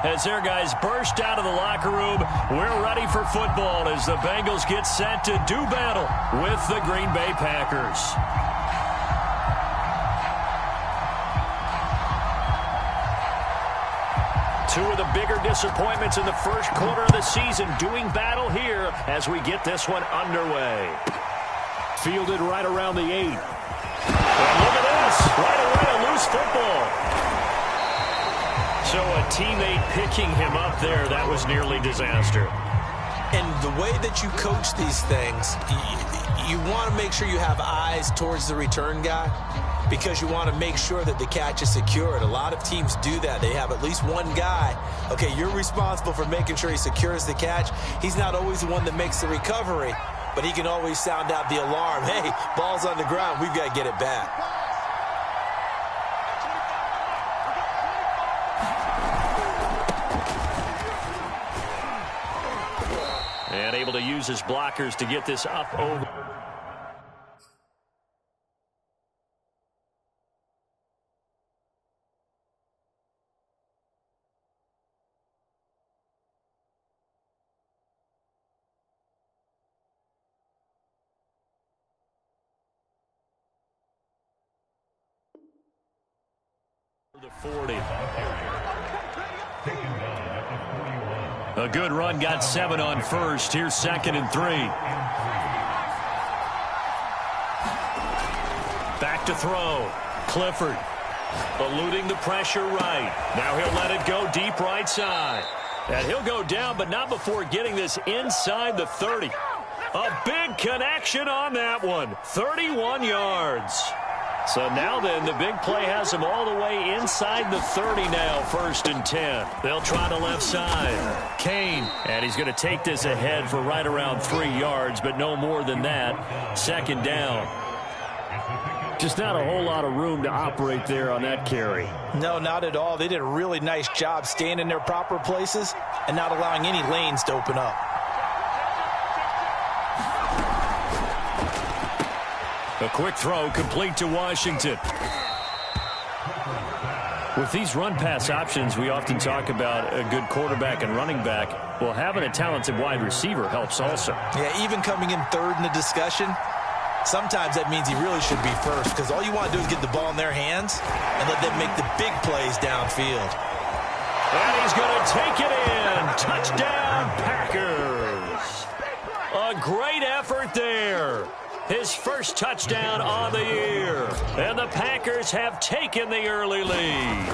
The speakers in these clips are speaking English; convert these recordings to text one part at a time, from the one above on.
as their guys burst out of the locker room. We're ready for football as the Bengals get set to do battle with the Green Bay Packers. Two of the bigger disappointments in the first quarter of the season doing battle here as we get this one underway. Fielded right around the 8. And look at this, right away a loose football. So a teammate picking him up there, that was nearly disaster. And the way that you coach these things, you want to make sure you have eyes towards the return guy because you want to make sure that the catch is secured. A lot of teams do that. They have at least one guy. Okay, you're responsible for making sure he secures the catch. He's not always the one that makes the recovery, but he can always sound out the alarm. Hey, ball's on the ground. We've got to get it back. And able to use his blockers to get this up over. The 40. A good run, got 7 on first. Here's 2nd and 3. Back to throw. Clifford eluding the pressure right. Now he'll let it go deep right side. And he'll go down, but not before getting this inside the 30. A big connection on that one. 31 yards. So now then, the big play has him all the way inside the 30 now, 1st and 10. They'll try the left side. Kane, and he's going to take this ahead for right around 3 yards, but no more than that. 2nd down. Just not a whole lot of room to operate there on that carry. No, not at all. They did a really nice job staying in their proper places and not allowing any lanes to open up. A quick throw complete to Washington. With these run-pass options, we often talk about a good quarterback and running back. Well, having a talented wide receiver helps also. Yeah, even coming in 3rd in the discussion, sometimes that means he really should be first because all you want to do is get the ball in their hands and let them make the big plays downfield. And he's going to take it in. Touchdown, Packers. A great effort there. His first touchdown on the year. And the Packers have taken the early lead.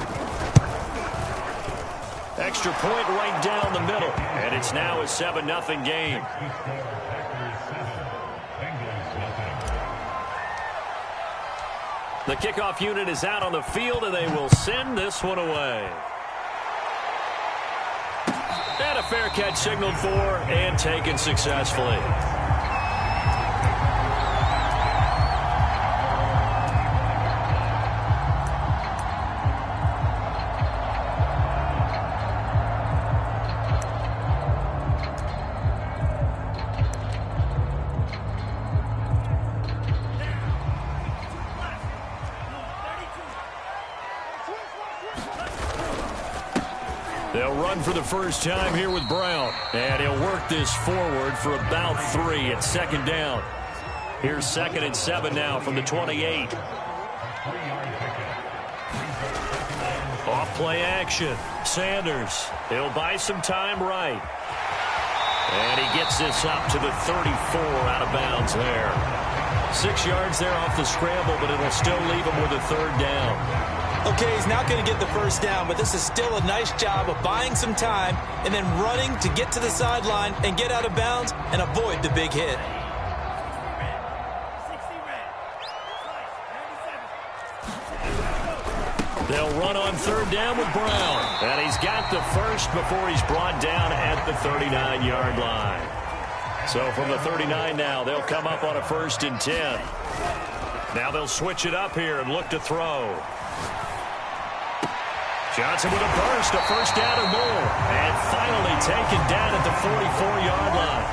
Extra point right down the middle. And it's now a 7-0 game. The kickoff unit is out on the field, and they will send this one away. And a fair catch signaled for and taken successfully. They'll run for the first time here with Brown. And he'll work this forward for about 3 at 2nd down. Here's 2nd and 7 now from the 28. Off play action. Sanders. He'll buy some time right. And he gets this up to the 34 out of bounds there. 6 yards there off the scramble, but it'll still leave him with a 3rd down. Okay, he's not going to get the first down, but this is still a nice job of buying some time and then running to get to the sideline and get out of bounds and avoid the big hit. They'll run on 3rd down with Brown. And he's got the first before he's brought down at the 39-yard line. So from the 39 now, they'll come up on a 1st and 10. Now they'll switch it up here and look to throw. Johnson with a burst, a 1st down or more. And finally taken down at the 44-yard line.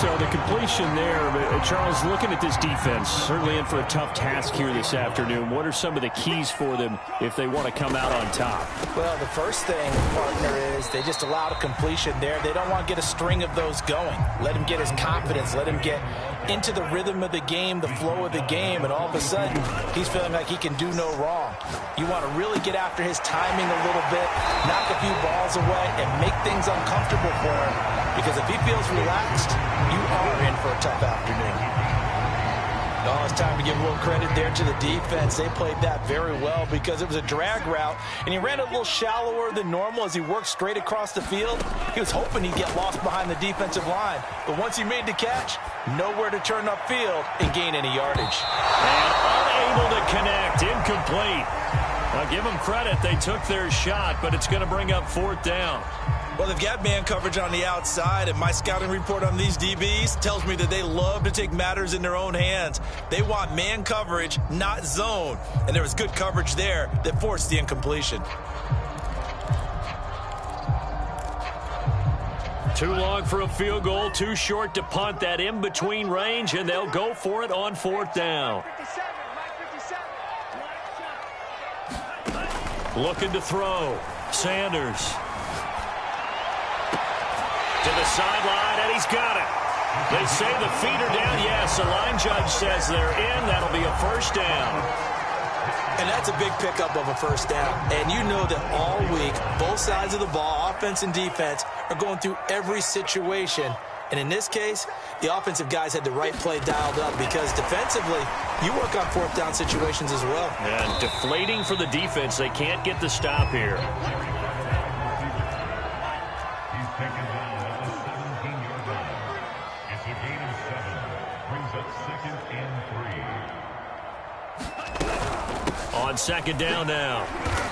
so. The completion there. Charles, looking at this defense, certainly in for a tough task here this afternoon. What are some of the keys for them if they want to come out on top? Well, the first thing, partner, is they just allowed a completion there. They don't want to get a string of those going. Let him get his confidence. Let him get into the rhythm of the game, the flow of the game, and all of a sudden, he's feeling like he can do no wrong. You want to really get after his timing a little bit, knock a few balls away, and make things uncomfortable for him. Because if he feels relaxed, you are in for a tough afternoon. Oh, it's time to give a little credit there to the defense. They played that very well because it was a drag route, and he ran a little shallower than normal as he worked straight across the field. He was hoping he'd get lost behind the defensive line, but once he made the catch, nowhere to turn upfield and gain any yardage. And unable to connect, incomplete. Now give them credit, they took their shot, but it's going to bring up fourth down. Well, they've got man coverage on the outside, and my scouting report on these DBs tells me that they love to take matters in their own hands. They want man coverage, not zone. And there was good coverage there that forced the incompletion. Too long for a field goal, too short to punt. That in-between range, and they'll go for it on fourth down. Looking to throw. Sanders. To the sideline, and he's got it. They say the feet are down. Yes, the line judge says they're in. That'll be a first down. And that's a big pickup of a first down. And you know that all week, both sides of the ball, offense and defense, are going through every situation. And in this case, the offensive guys had the right play dialed up because defensively, you work on fourth down situations as well. And deflating for the defense. They can't get the stop here. On second down now,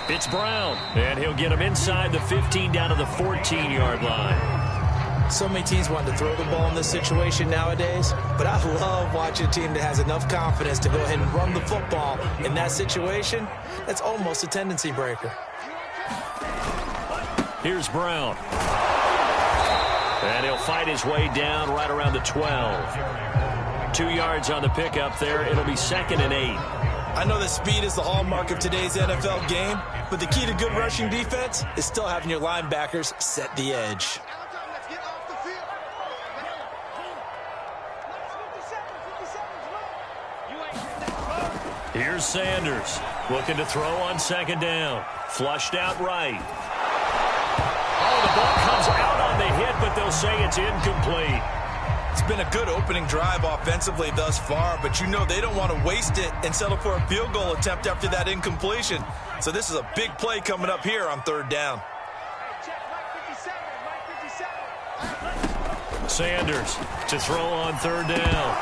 it's Brown, and he'll get him inside the 15 down to the 14-yard line. So many teams want to throw the ball in this situation nowadays, but I love watching a team that has enough confidence to go ahead and run the football. In that situation, that's almost a tendency breaker. Here's Brown. And he'll fight his way down right around the 12. 2 yards on the pickup there. It'll be 2nd and 8. I know that speed is the hallmark of today's NFL game, but the key to good rushing defense is still having your linebackers set the edge. Here's Sanders looking to throw on second down. Flushed out right. Oh, the ball comes out on the hit, but they'll say it's incomplete. It's been a good opening drive offensively thus far, but you know they don't want to waste it and settle for a field goal attempt after that incompletion. So this is a big play coming up here on third down. Sanders to throw on third down.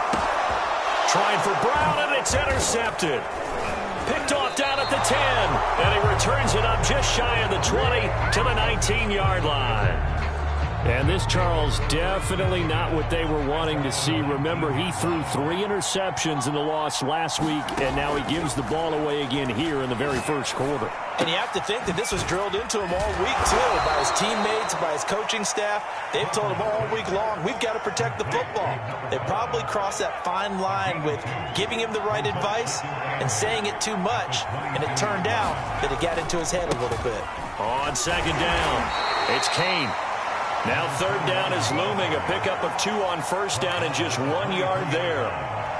Trying for Brown, and it's intercepted. Picked off down at the 10, and he returns it up just shy of the 20 to the 19-yard line. And this, Charles, definitely not what they were wanting to see. Remember, he threw 3 interceptions in the loss last week, and now he gives the ball away again here in the very first quarter. And you have to think that this was drilled into him all week, too, by his teammates, by his coaching staff. They've told him all week long, we've got to protect the football. They probably crossed that fine line with giving him the right advice and saying it too much, and it turned out that it got into his head a little bit. On second down, it's Kane. Now third down is looming, a pickup of 2 on first down and just 1 yard there.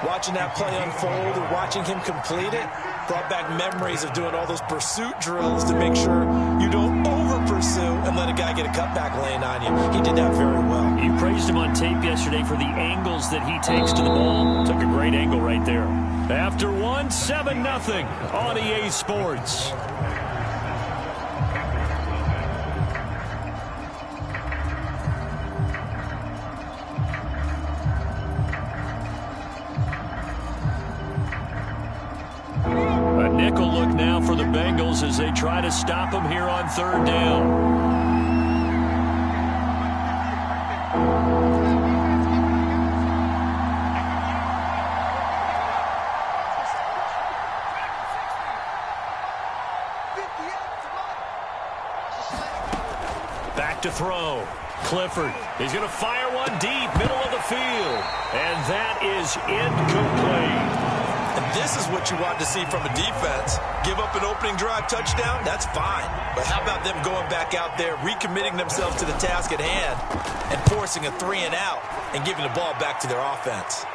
Watching that play unfold and watching him complete it brought back memories of doing all those pursuit drills to make sure you don't over-pursue and let a guy get a cutback lane on you. He did that very well. You praised him on tape yesterday for the angles that he takes to the ball. Took a great angle right there. After 1, 7-0 on EA Sports. Nickel look now for the Bengals as they try to stop him here on third down. Back to throw. Clifford, he's going to fire one deep, middle of the field. And that is incomplete. And this is what you want to see from a defense. Give up an opening drive touchdown, that's fine. But how about them going back out there, recommitting themselves to the task at hand, and forcing a 3-and-out and giving the ball back to their offense.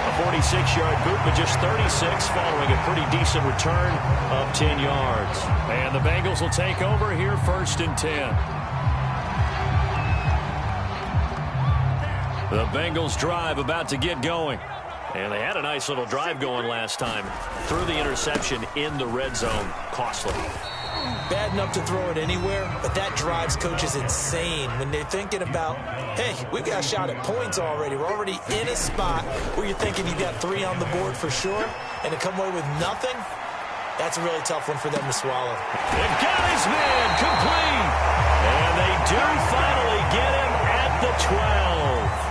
A 46-yard boot, but just 36 following a pretty decent return of 10 yards. And the Bengals will take over here 1st and 10. The Bengals drive about to get going. And they had a nice little drive going last time. Threw the interception in the red zone. Costly. Bad enough to throw it anywhere, but that drives coaches insane when they're thinking about, hey, we've got a shot at points already. We're already in a spot where you're thinking you've got 3 on the board for sure, and to come away with nothing, that's a really tough one for them to swallow. They've got his man complete. And they do finally get him at the 12.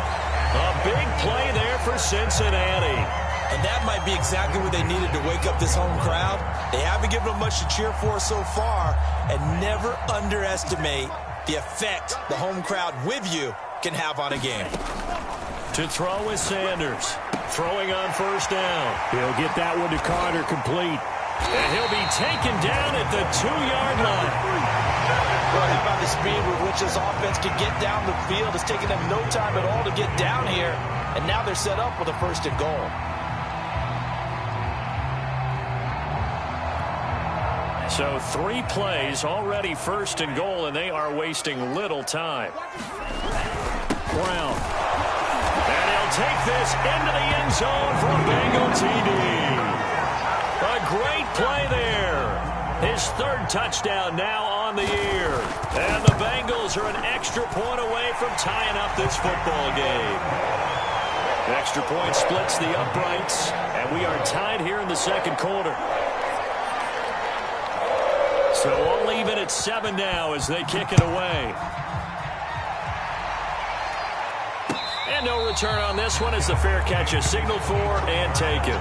A big play there for Cincinnati. And that might be exactly what they needed to wake up this home crowd. They haven't given them much to cheer for so far. And never underestimate the effect the home crowd with you can have on a game. To throw is Sanders. Throwing on 1st down. He'll get that one to Carter complete. And he'll be taken down at the 2-yard line. Well, how about the speed with which this offense can get down the field? It's taking them no time at all to get down here. And now they're set up with a 1st and goal. So 3 plays already 1st and goal, and they are wasting little time. Brown. And he'll take this into the end zone for a Bengal TD. A great play there. His 3rd touchdown now on the year. And the Bengals are an extra point away from tying up this football game. Extra point splits the uprights, and we are tied here in the 2nd quarter. So all even at 7 now as they kick it away. And no return on this one as the fair catch is signaled for and taken.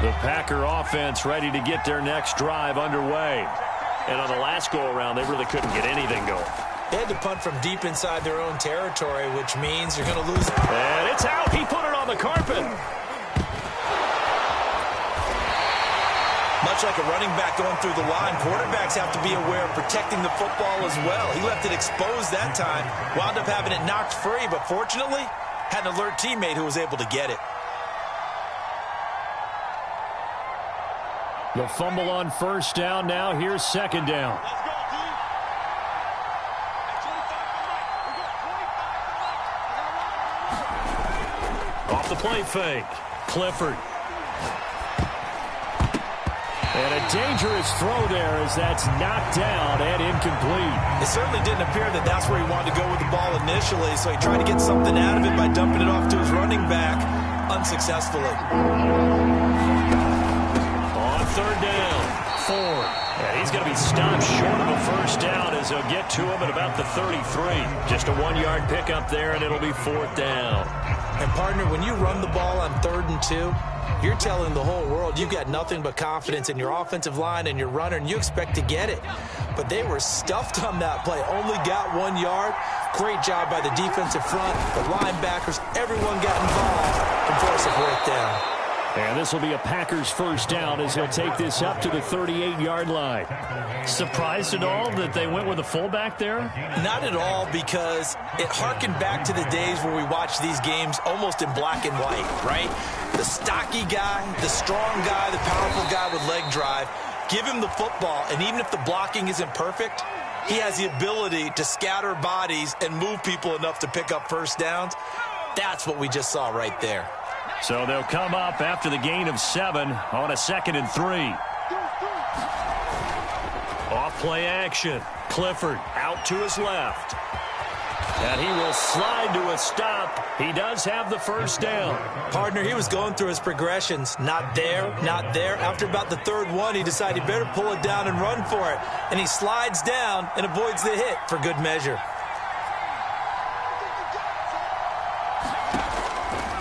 The Packer offense ready to get their next drive underway. And on the last go-around, they really couldn't get anything going. They had to punt from deep inside their own territory, which means you're going to lose. And it's out. He put it on the carpet. Much like a running back going through the line, quarterbacks have to be aware of protecting the football as well. He left it exposed that time, wound up having it knocked free, but fortunately, had an alert teammate who was able to get it. The fumble on 1st down. Now here's 2nd down. Off the play fake. Clifford. And a dangerous throw there as that's knocked down and incomplete. It certainly didn't appear that that's where he wanted to go with the ball initially, so he tried to get something out of it by dumping it off to his running back unsuccessfully. On 3rd down, Ford. And he's going to be stopped short of a 1st down as they'll get to him at about the 33. Just a 1-yard pickup there, and it'll be 4th down. And, partner, when you run the ball on 3rd and 2, you're telling the whole world you've got nothing but confidence in your offensive line and your runner, and you expect to get it. But they were stuffed on that play. Only got 1 yard. Great job by the defensive front, the linebackers. Everyone got involved and forced a 4th down. And this will be a Packers 1st down as he'll take this up to the 38-yard line. Surprised at all that they went with a fullback there? Not at all, because it harkened back to the days where we watched these games almost in black and white, right? The stocky guy, the strong guy, the powerful guy with leg drive. Give him the football, and even if the blocking isn't perfect, he has the ability to scatter bodies and move people enough to pick up 1st downs. That's what we just saw right there. So they'll come up after the gain of 7 on a 2nd and 3. Off play action. Clifford out to his left. And he will slide to a stop. He does have the 1st down. Partner, he was going through his progressions. Not there, not there. After about the 3rd one, he decided he better pull it down and run for it. And he slides down and avoids the hit for good measure.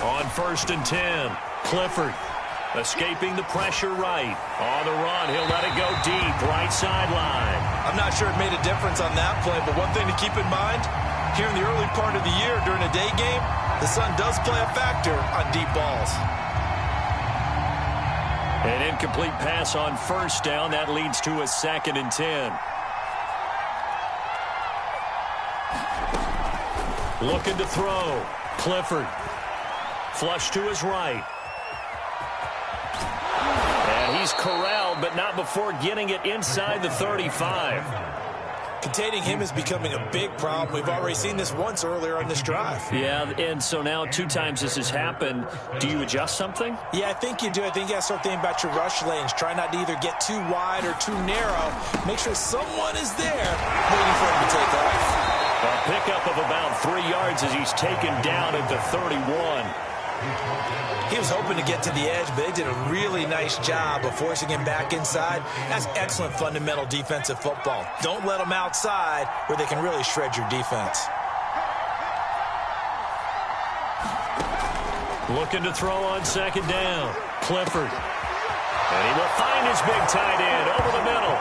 On 1st and 10, Clifford escaping the pressure right. On the run, he'll let it go deep, right sideline. I'm not sure it made a difference on that play, but one thing to keep in mind, here in the early part of the year during a day game, the sun does play a factor on deep balls. An incomplete pass on 1st down. That leads to a 2nd and 10. Looking to throw. Clifford. Flush to his right. And he's corralled, but not before getting it inside the 35. Containing him is becoming a big problem. We've already seen this once earlier on this drive. Yeah, and so now 2 times this has happened. Do you adjust something? Yeah, I think you do. I think you got to start thinking about your rush lanes. Try not to either get too wide or too narrow. Make sure someone is there waiting for him to take off. A pickup of about 3 yards as he's taken down at the 31. He was hoping to get to the edge, but they did a really nice job of forcing him back inside. That's excellent fundamental defensive football. Don't let them outside where they can really shred your defense. Looking to throw on 2nd down. Clifford. And he will find his big tight end over the middle.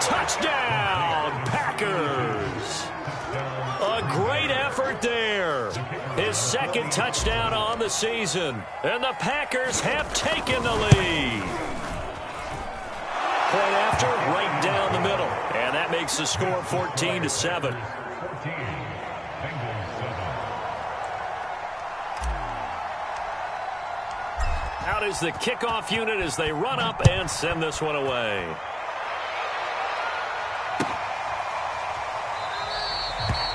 Touchdown, Packers. A great effort there. His 2nd touchdown on the season. And the Packers have taken the lead. Point after, right down the middle. And that makes the score 14-7. Out is the kickoff unit as they run up and send this one away.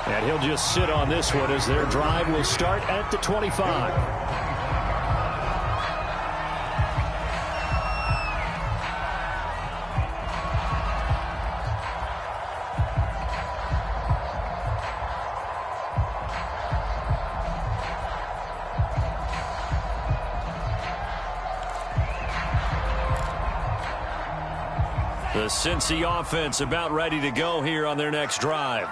And he'll just sit on this one as their drive will start at the 25. The Cincy offense about ready to go here on their next drive.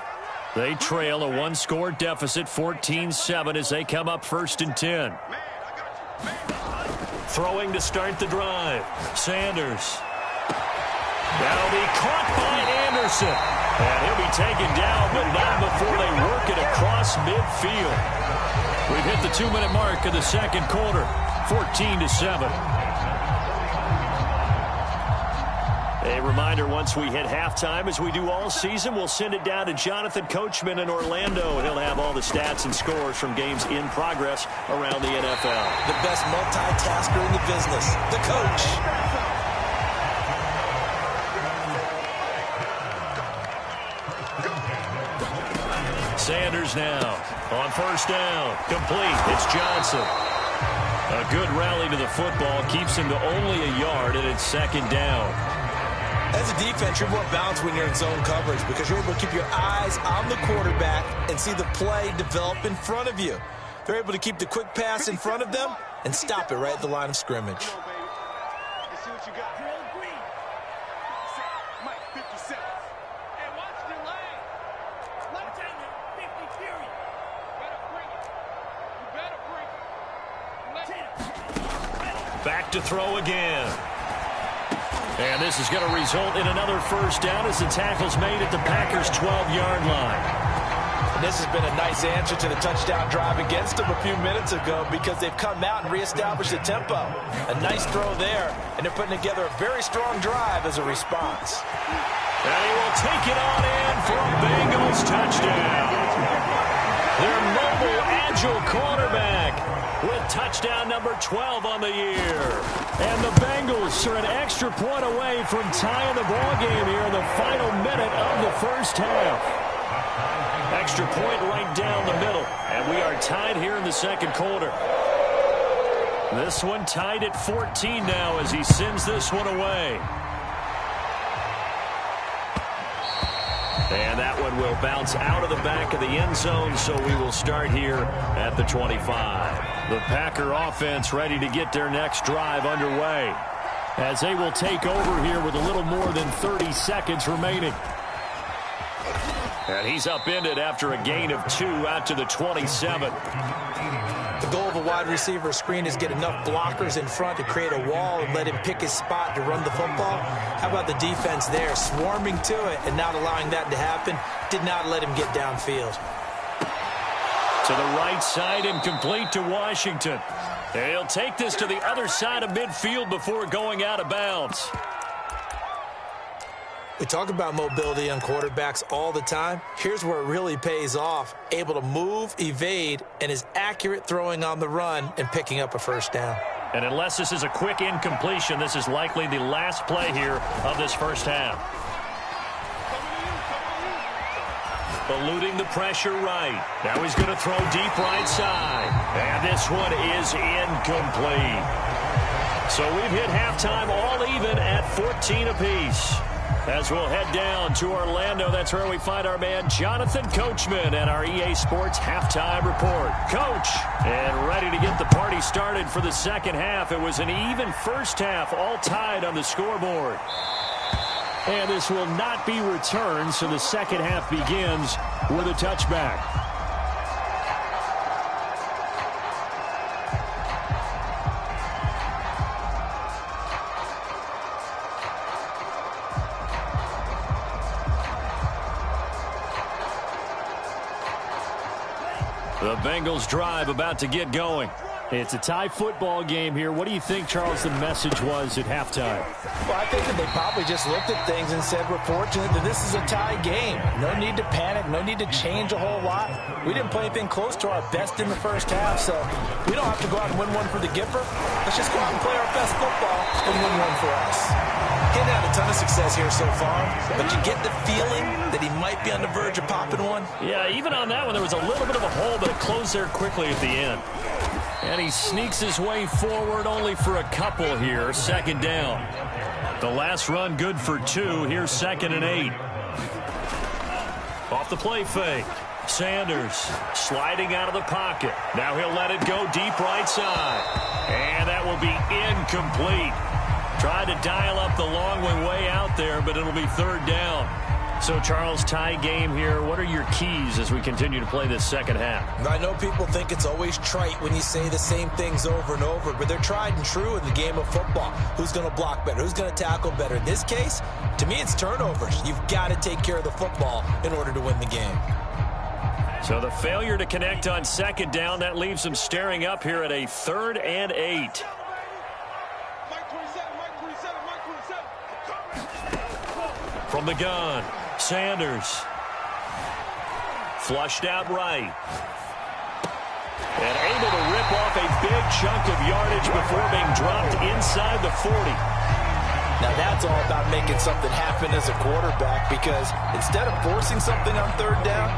They trail a 1-score deficit, 14-7, as they come up 1st and 10. Throwing to start the drive. Sanders. That'll be caught by Anderson. And he'll be taken down, but not before they work it across midfield. We've hit the 2-minute mark of the 2nd quarter, 14-7. A reminder, once we hit halftime, as we do all season, we'll send it down to Jonathan Coachman in Orlando. He'll have all the stats and scores from games in progress around the NFL. The best multitasker in the business, the coach. Sanders now on 1st down. Complete. It's Johnson. A good rally to the football keeps him to only a yard, and it's 2nd down. As a defense, you're more balanced when you're in zone coverage because you're able to keep your eyes on the quarterback and see the play develop in front of you. They're able to keep the quick pass in front of them and stop it right at the line of scrimmage. Back to throw again. And this is going to result in another 1st down as the tackle's made at the Packers' 12-yard line. And this has been a nice answer to the touchdown drive against them a few minutes ago because they've come out and reestablished the tempo. A nice throw there, and they're putting together a very strong drive as a response. And he will take it on in for a Bengals touchdown. Their mobile, agile quarterback with touchdown number 12 on the year. And the Bengals are an extra point away from tying the ball game here in the final minute of the 1st half. Extra point right down the middle. And we are tied here in the 2nd quarter. This one tied at 14 now as he sends this one away. And that one will bounce out of the back of the end zone, so we will start here at the 25. The Packer offense ready to get their next drive underway as they will take over here with a little more than 30 seconds remaining. And he's upended after a gain of 2 out to the 27. The goal of a wide receiver screen is get enough blockers in front to create a wall and let him pick his spot to run the football. How about the defense there, swarming to it and not allowing that to happen? Did not let him get downfield. To the right side, incomplete to Washington. He'll take this to the other side of midfield before going out of bounds. We talk about mobility on quarterbacks all the time. Here's where it really pays off. Able to move, evade, and is accurate throwing on the run and picking up a first down. And unless this is a quick incompletion, this is likely the last play here of this first half. Eluding the pressure right. Now he's going to throw deep right side. And this one is incomplete. So we've hit halftime all even at 14 apiece. As we'll head down to Orlando, that's where we find our man Jonathan Coachman at our EA Sports Halftime Report. Coach, and ready to get the party started for the second half. It was an even first half, all tied on the scoreboard. And this will not be returned, so the second half begins with a touchback. The Bengals drive about to get going. It's a tie football game here. What do you think, Charles, the message was at halftime? Well, I think that they probably just looked at things and said, we're fortunate that this is a tie game. No need to panic. No need to change a whole lot. We didn't play anything close to our best in the first half, so we don't have to go out and win one for the Gipper. Let's just go out and play our best football and win one for us. He had a ton of success here so far, but you get the feeling that he might be on the verge of popping one. Yeah, even on that one, there was a little bit of a hole, but it closed there quickly at the end. And he sneaks his way forward only for a couple here. Second down. The last run good for 2. Here's 2nd and 8. Off the play fake. Sanders sliding out of the pocket. Now he'll let it go deep right side. And that will be incomplete. Tried to dial up the long one way out there, but it'll be 3rd down. So, Charles, tie game here. What are your keys as we continue to play this second half? I know people think it's always trite when you say the same things over and over, but they're tried and true in the game of football. Who's going to block better? Who's going to tackle better? In this case, to me, it's turnovers. You've got to take care of the football in order to win the game. So the failure to connect on 2nd down, that leaves them staring up here at a 3rd and 8. From the gun, Sanders. Flushed out right. And able to rip off a big chunk of yardage before being dropped inside the 40. Now that's all about making something happen as a quarterback, because instead of forcing something on 3rd down,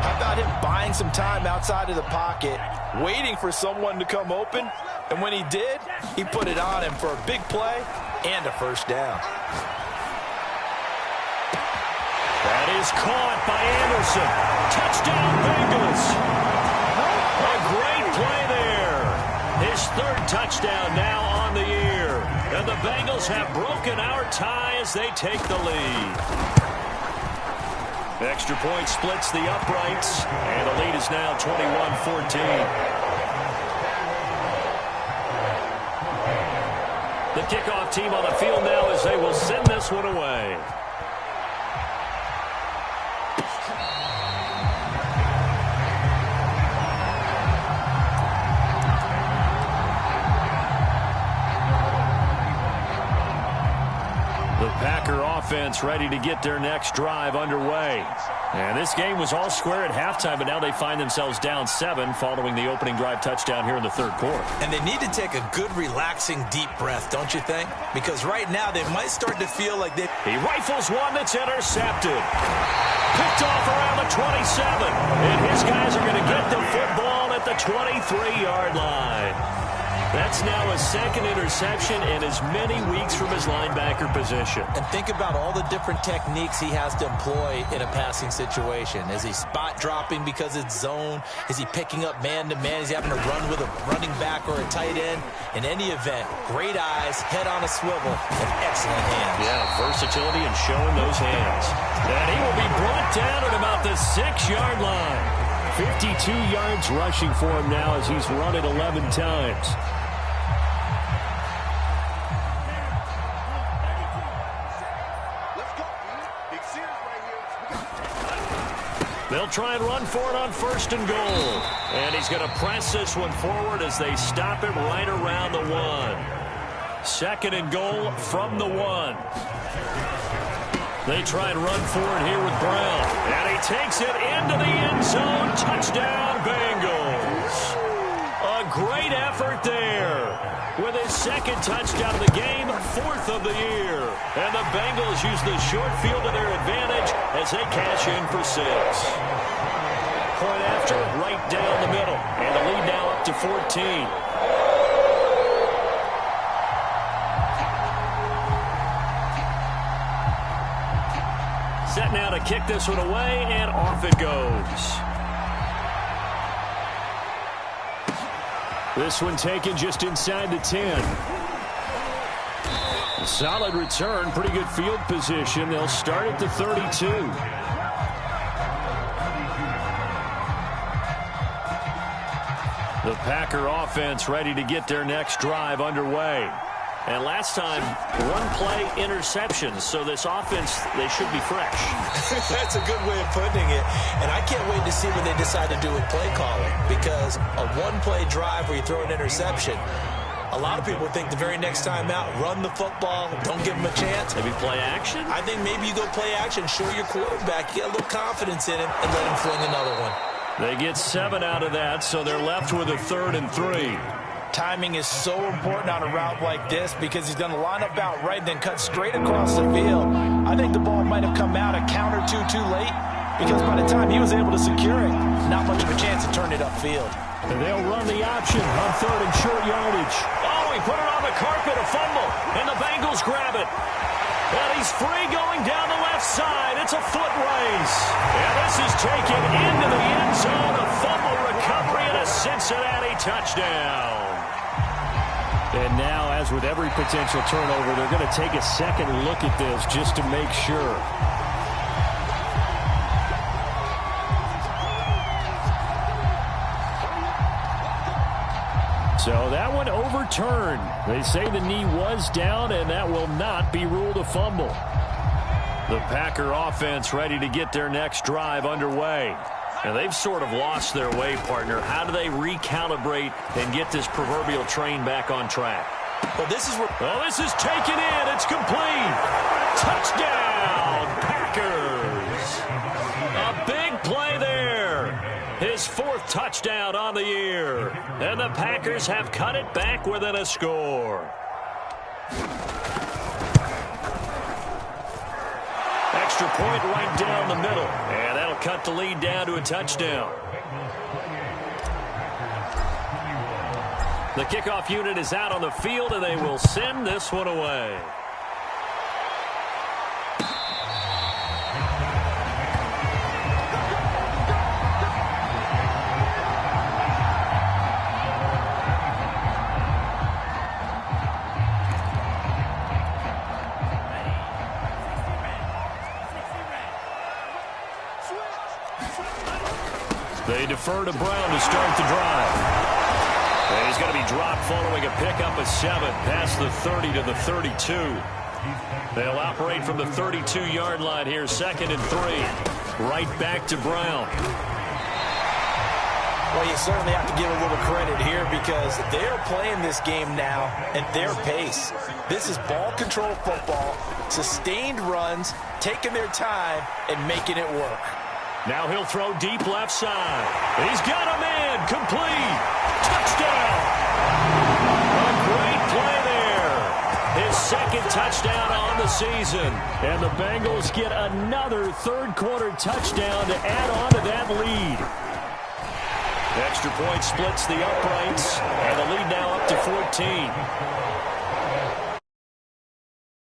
how about him buying some time outside of the pocket, waiting for someone to come open, and when he did, he put it on him for a big play and a first down. That is caught by Anderson. Touchdown, Bengals. A great play there. His 3rd touchdown now on the year. And the Bengals have broken our tie as they take the lead. The extra point splits the uprights, and the lead is now 21-14. The kickoff team on the field now as they will send this one away. Packer offense ready to get their next drive underway. And this game was all square at halftime, but now they find themselves down 7 following the opening drive touchdown here in the 3rd quarter. And they need to take a good, relaxing, deep breath, don't you think? Because right now they might start to feel like they... He rifles one that's intercepted. Picked off around the 27. And his guys are going to get the football at the 23-yard line. That's now a 2nd interception in as many weeks from his linebacker position. And think about all the different techniques he has to employ in a passing situation. Is he spot dropping because it's zone? Is he picking up man-to-man? Is he having to run with a running back or a tight end? In any event, great eyes, head on a swivel, and excellent hands. Yeah, versatility and showing those hands. And he will be brought down at about the 6-yard line. 52 yards rushing for him now as he's run it 11 times. They'll try and run for it on 1st and goal. And he's going to press this one forward as they stop it right around the 1. 2nd and goal from the 1. They try and run for it here with Brown. And he takes it into the end zone. Touchdown, Bengals. A great effort there. With his 2nd touchdown of the game, 4th of the year. And the Bengals use the short field to their advantage as they cash in for 6. Point after, right down the middle. And the lead now up to 14. Set now to kick this one away, and off it goes. This one taken just inside the 10. Solid return, pretty good field position. They'll start at the 32. The Packer offense ready to get their next drive underway. And last time, 1-play interceptions, so this offense, they should be fresh. That's a good way of putting it. And I can't wait to see what they decide to do with play calling, because a 1-play drive where you throw an interception, a lot of people think the very next time out, run the football, don't give them a chance. Maybe play action? I think maybe you go play action, show your quarterback, you get a little confidence in him, and let him fling another one. They get 7 out of that, so they're left with a 3rd and 3. Timing is so important on a route like this because he's going to line up out right and then cut straight across the field. I think the ball might have come out a count or two too late because by the time he was able to secure it, not much of a chance to turn it upfield. And they'll run the option on 3rd and short yardage. Oh, he put it on the carpet, a fumble, and the Bengals grab it. And he's free going down the left side. It's a foot race. And this is taken into the end zone. A fumble recovery and a Cincinnati touchdown. And now, as with every potential turnover, they're going to take a second look at this just to make sure. So that one overturned. They say the knee was down, and that will not be ruled a fumble. The Packer offense ready to get their next drive underway. And they've sort of lost their way, partner. How do they recalibrate and get this proverbial train back on track? Well, this is where... Oh, this is taken in. It's complete. Touchdown, Packers. A big play there. His 4th touchdown on the year. And the Packers have cut it back within a score. Extra point right down the middle. And that'll cut the lead down to a touchdown. The kickoff unit is out on the field, and they will send this one away. They defer to Brown to start the drive. And he's going to be dropped following a pickup of 7 past the 30 to the 32. They'll operate from the 32-yard line here, 2nd and 3. Right back to Brown. Well, you certainly have to give a little credit here because they're playing this game now at their pace. This is ball control football, sustained runs, taking their time, and making it work. Now he'll throw deep left side. He's got a man. Complete. Touchdown. A great play there. His 2nd touchdown on the season. And the Bengals get another 3rd-quarter touchdown to add on to that lead. Extra point splits the uprights. And the lead now up to 14.